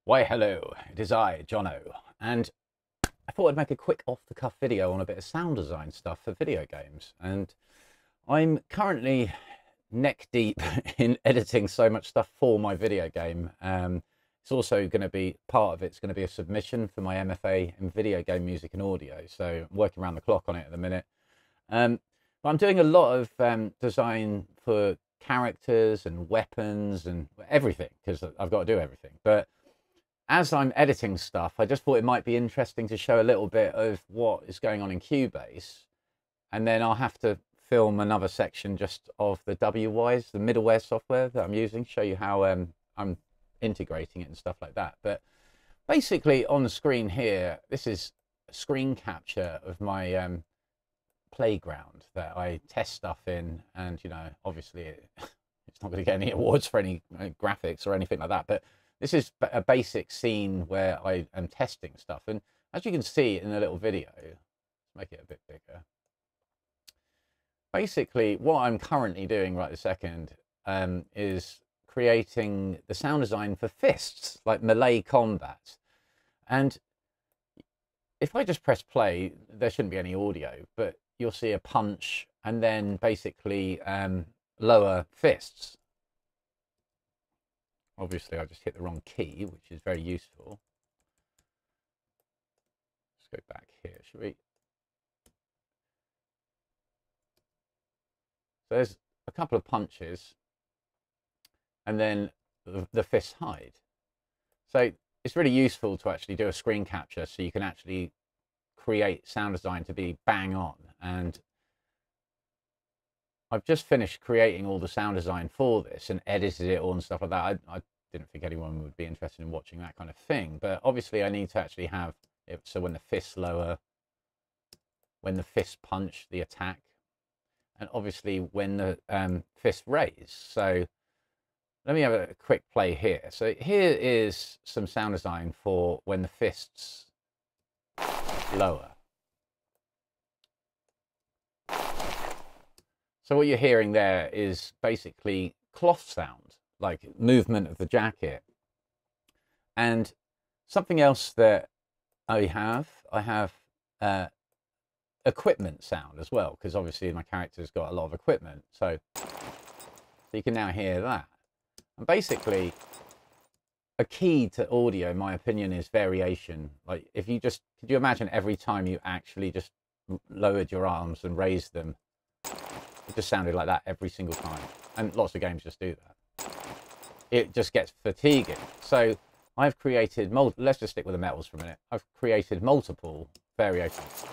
Why hello, it is I, Jono, and I thought I'd make a quick off-the-cuff video on a bit of sound design stuff for video games. And I'm currently neck deep in editing so much stuff for my video game. It's also going to be, part of it's going to be a submission for my MFA in video game music and audio. So I'm working around the clock on it at the minute. But I'm doing a lot of design for characters and weapons and everything, because I've got to do everything. But as I'm editing stuff, I just thought it might be interesting to show a little bit of what is going on in Cubase. And then I'll have to film another section just of the Wwise, the middleware software that I'm using, show you how I'm integrating it and stuff like that. But basically on the screen here, this is a screen capture of my playground that I test stuff in. And, you know, obviously it's not going to get any awards for any graphics or anything like that. But this is a basic scene where I am testing stuff. And as you can see in the little video, let's make it a bit bigger. Basically, what I'm currently doing right this second is creating the sound design for fists, like melee combat. And if I just press play, there shouldn't be any audio, but you'll see a punch and then basically lower fists. Obviously, I just hit the wrong key, which is very useful. Let's go back here, shall we? So there's a couple of punches, and then the fists hide. So it's really useful to actually do a screen capture so you can actually create sound design to be bang on. And I've just finished creating all the sound design for this and edited it all and stuff like that. I didn't think anyone would be interested in watching that kind of thing, but obviously I need to actually have it so when the fists lower, when the fists punch, the attack, and obviously when the fists raise. So let me have a quick play here. So here is some sound design for when the fists lower. So what you're hearing there is basically cloth sound, like movement of the jacket. And something else that I have equipment sound as well, because obviously my character's got a lot of equipment. So you can now hear that. And basically, a key to audio, in my opinion, is variation. Like if you just, could you imagine every time you actually just lowered your arms and raised them, it just sounded like that every single time. And lots of games just do that. It just gets fatiguing. So I've created, let's just stick with the metals for a minute. I've created multiple variations.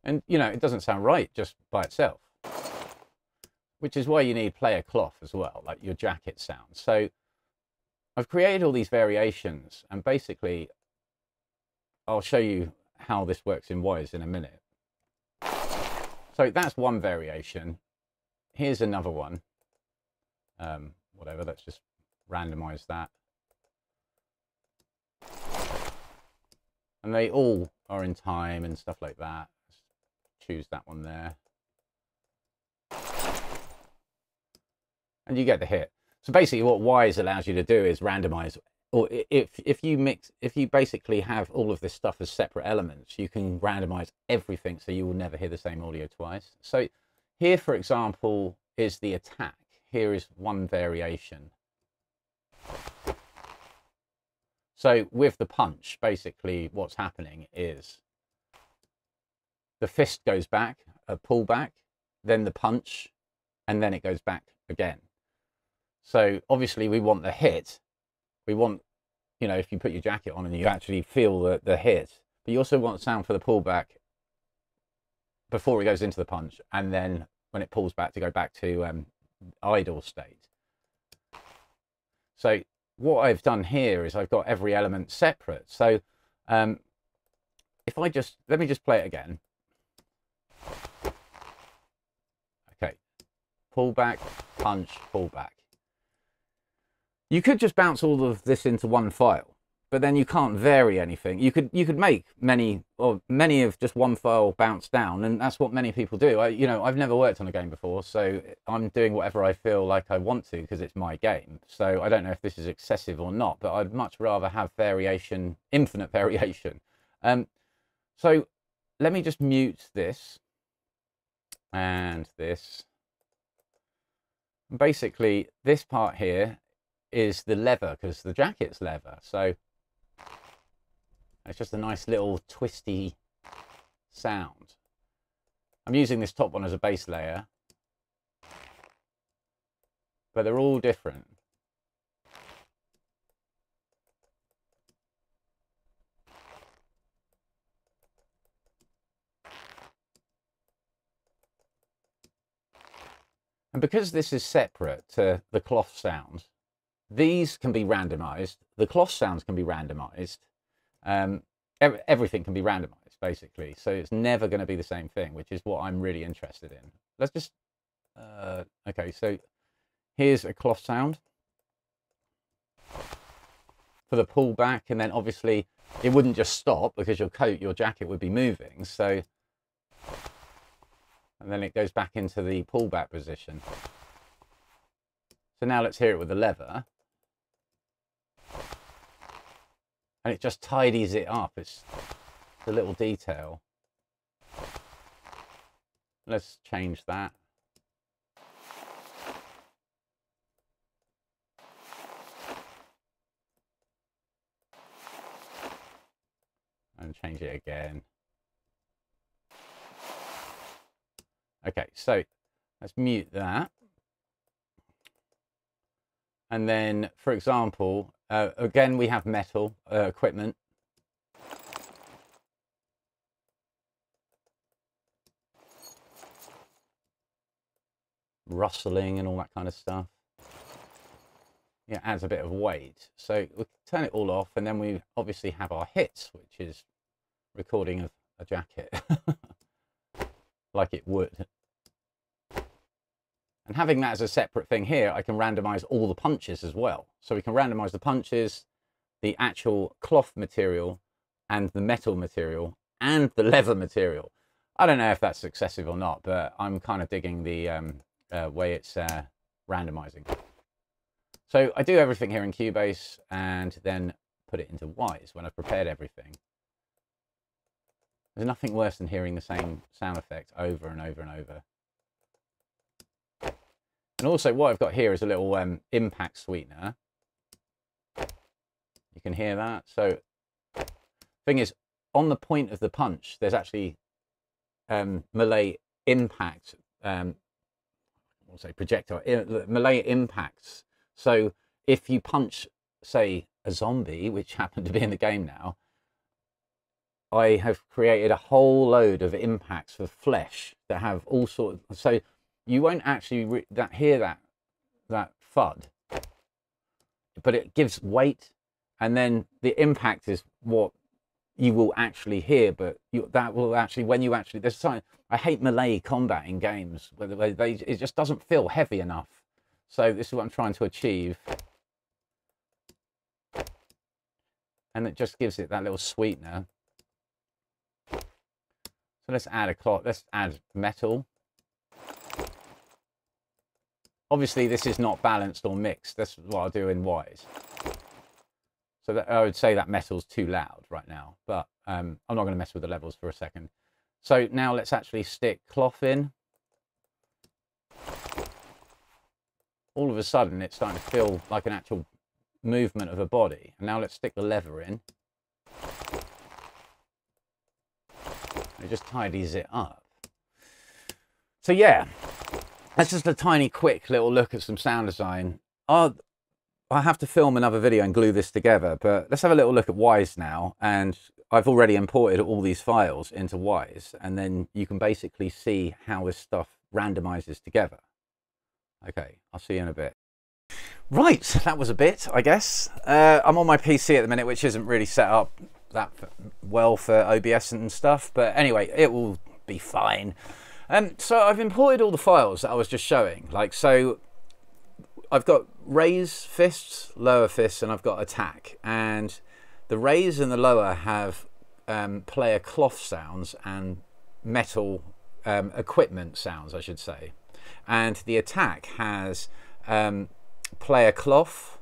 And, you know, it doesn't sound right just by itself, which is why you need player cloth as well, like your jacket sound. So I've created all these variations, and basically I'll show you how this works in Wwise in a minute. So that's one variation. Here's another one. Whatever, let's just randomize that. And they all are in time and stuff like that. Choose that one there, and you get the hit. So basically what Wwise allows you to do is randomize, or if you basically have all of this stuff as separate elements, you can randomize everything so you will never hear the same audio twice. So here, for example, is the attack. Here is one variation. So with the punch, basically what's happening is the fist goes back, a pullback, then the punch, and then it goes back again. So obviously we want the hit. We want, you know, if you put your jacket on and you actually feel the hit, but you also want sound for the pullback before it goes into the punch, and then when it pulls back to go back to idle state. So what I've done here is I've got every element separate. So if I just, let me just play it again. Okay, pull back, punch, pull back. You could just bounce all of this into one file, but then you can't vary anything. You could make many of just one file bounce down, and that's what many people do. I've never worked on a game before, so I'm doing whatever I feel like I want to because it's my game. So I don't know if this is excessive or not, but I'd much rather have variation, infinite variation. So let me just mute this and this. Basically, this part here is the leather, because the jacket's leather. So it's just a nice little twisty sound. I'm using this top one as a base layer, but they're all different. And because this is separate to the cloth sound, these can be randomized. The cloth sounds can be randomized. Everything can be randomized, basically. So it's never going to be the same thing, which is what I'm really interested in. Let's just... okay, so here's a cloth sound for the pullback, and then obviously it wouldn't just stop because your jacket would be moving. So, and then it goes back into the pullback position. So now let's hear it with the leather. And it just tidies it up. It's the little detail. Let's change that. And change it again. Okay, so let's mute that. And then, for example, again, we have metal equipment. Rustling and all that kind of stuff. Yeah, adds a bit of weight. So we turn it all off, and then we obviously have our hits, which is recording of a jacket, like it would. And having that as a separate thing here, I can randomize all the punches as well. So we can randomize the punches, the actual cloth material, and the metal material, and the leather material. I don't know if that's excessive or not, but I'm kind of digging the way it's randomizing. So I do everything here in Cubase and then put it into Wwise when I've prepared everything. There's nothing worse than hearing the same sound effect over and over and over. And also what I've got here is a little impact sweetener. You can hear that. So thing is, on the point of the punch, there's actually melee impact, we'll say projectile, melee impacts. So if you punch, say, a zombie, which happened to be in the game now, I have created a whole load of impacts for flesh that have all sorts of, so you won't actually hear that thud, but it gives weight, and then the impact is what you will actually hear. But that will actually, when you actually, there's something, I hate melee combat in games where it just doesn't feel heavy enough. So this is what I'm trying to achieve, and it just gives it that little sweetener. So let's add a cloth. Let's add metal. Obviously, this is not balanced or mixed. That's what I'll do in Wwise. So that, I would say that metal's too loud right now, but I'm not going to mess with the levels for a second. So now let's actually stick cloth in. All of a sudden, it's starting to feel like an actual movement of a body. And now let's stick the leather in. It just tidies it up. So yeah, that's just a tiny quick little look at some sound design. I have to film another video and glue this together, but let's have a little look at Wwise now. And I've already imported all these files into Wwise, and then you can basically see how this stuff randomizes together. Okay, I'll see you in a bit. Right, that was a bit, I guess. I'm on my PC at the minute, which isn't really set up that well for OBS and stuff, but anyway, it will be fine. So I've imported all the files that I was just showing. Like, so I've got raise fists, lower fists, and I've got attack. And The raise and the lower have player cloth sounds and metal equipment sounds, I should say. And the attack has player cloth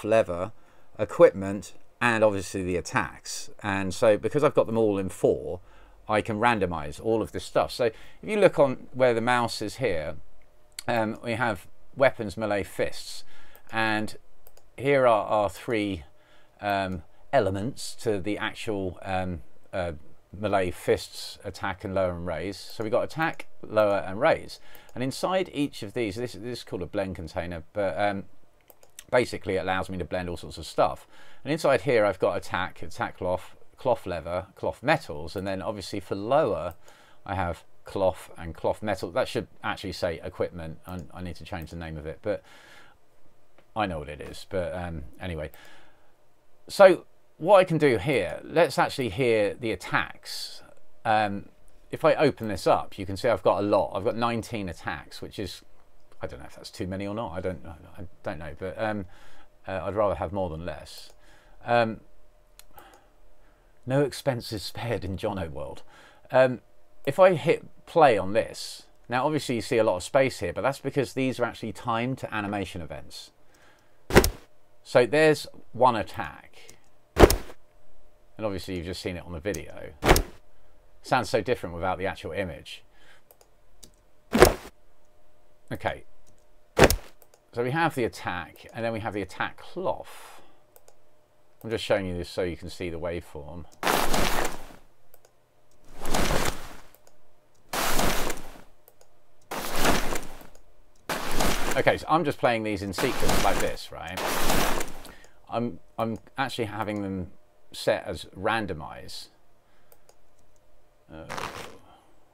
lever, equipment, and obviously the attacks. And so because I've got them all in 4, I can randomize all of this stuff. So if you look on where the mouse is here, we have weapons, melee, fists, and here are our 3 elements to the actual melee, fists, attack, and lower and raise. So we've got attack, lower, and raise. And inside each of these, this is called a blend container, but basically it allows me to blend all sorts of stuff. And inside here I've got attack cloth, cloth leather, cloth metals, and then obviously for lower I have cloth and cloth metal. That should actually say equipment. I need to change the name of it, but I know what it is. But anyway, so what I can do here, let's actually hear the attacks. If I open this up, you can see I've got a lot. I've got 19 attacks, which is, I don't know if that's too many or not. I don't know, but I'd rather have more than less. No expenses spared in Jono world. If I hit play on this, now obviously you see a lot of space here, but that's because these are actually timed to animation events. So there's one attack, and obviously you've just seen it on the video. Sounds so different without the actual image. Okay, so we have the attack, and then we have the attack cloth. I'm just showing you this so you can see the waveform. Okay, so I'm just playing these in sequence like this, right? I'm actually having them set as randomize.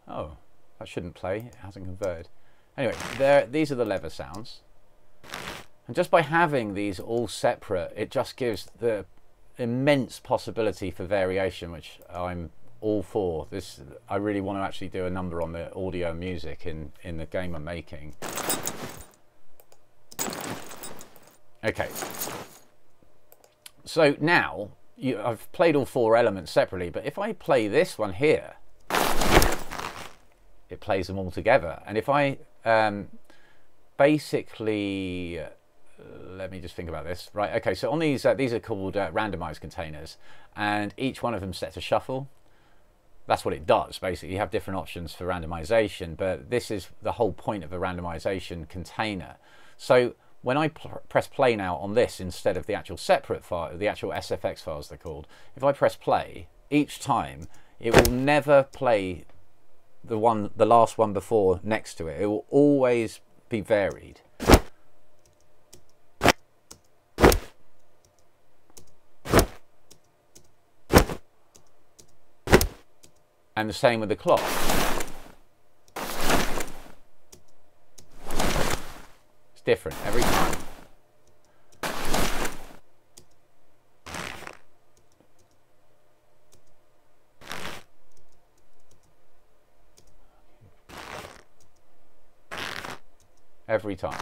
Oh, that shouldn't play. It hasn't converted. Anyway, these are the lever sounds. And just by having these all separate, it just gives the immense possibility for variation, which I'm all for. I really want to actually do a number on the audio and music in the game I'm making. Okay, so now I've played all 4 elements separately, but if I play this one here, it plays them all together. And if I basically, let me just think about this. Right, okay, so on these are called randomized containers, and each one of them set to shuffle. That's what it does, basically. You have different options for randomization, but this is the whole point of a randomization container. So when I press play now on this instead of the actual separate file, the actual SFX files they're called, if I press play, each time it will never play the last one before next to it. It will always be varied. And the same with the clock. It's different every time. Every time.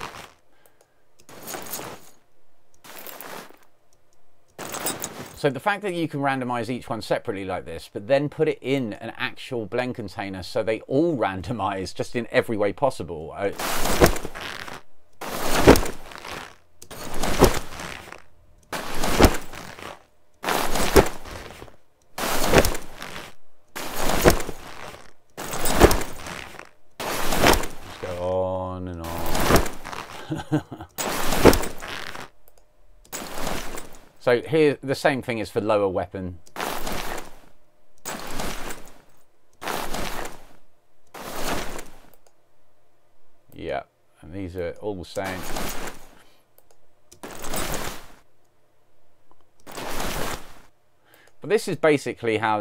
So the fact that you can randomize each one separately like this, but then put it in an actual blend container so they all randomize just in every way possible. Just go on and on. So here, the same thing is for lower weapon. Yeah, and these are all the same. But this is basically how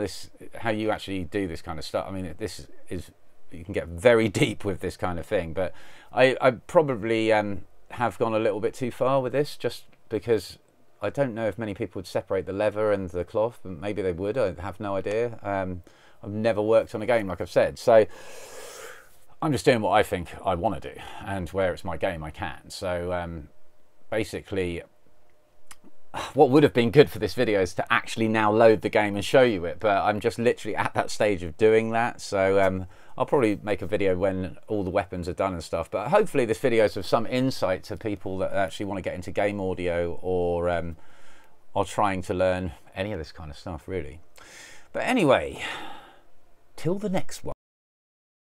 you actually do this kind of stuff. I mean, this is you can get very deep with this kind of thing. But I probably have gone a little bit too far with this, just because I don't know if many people would separate the leather and the cloth, but maybe they would. I have no idea. I've never worked on a game, like I've said. So I'm just doing what I think I want to do, and where it's my game, I can. So basically, what would have been good for this video is to actually now load the game and show you it, but I'm just literally at that stage of doing that. So I'll probably make a video when all the weapons are done and stuff, but hopefully this video is of some insight to people that actually want to get into game audio or are trying to learn any of this kind of stuff, really. But anyway, till the next one.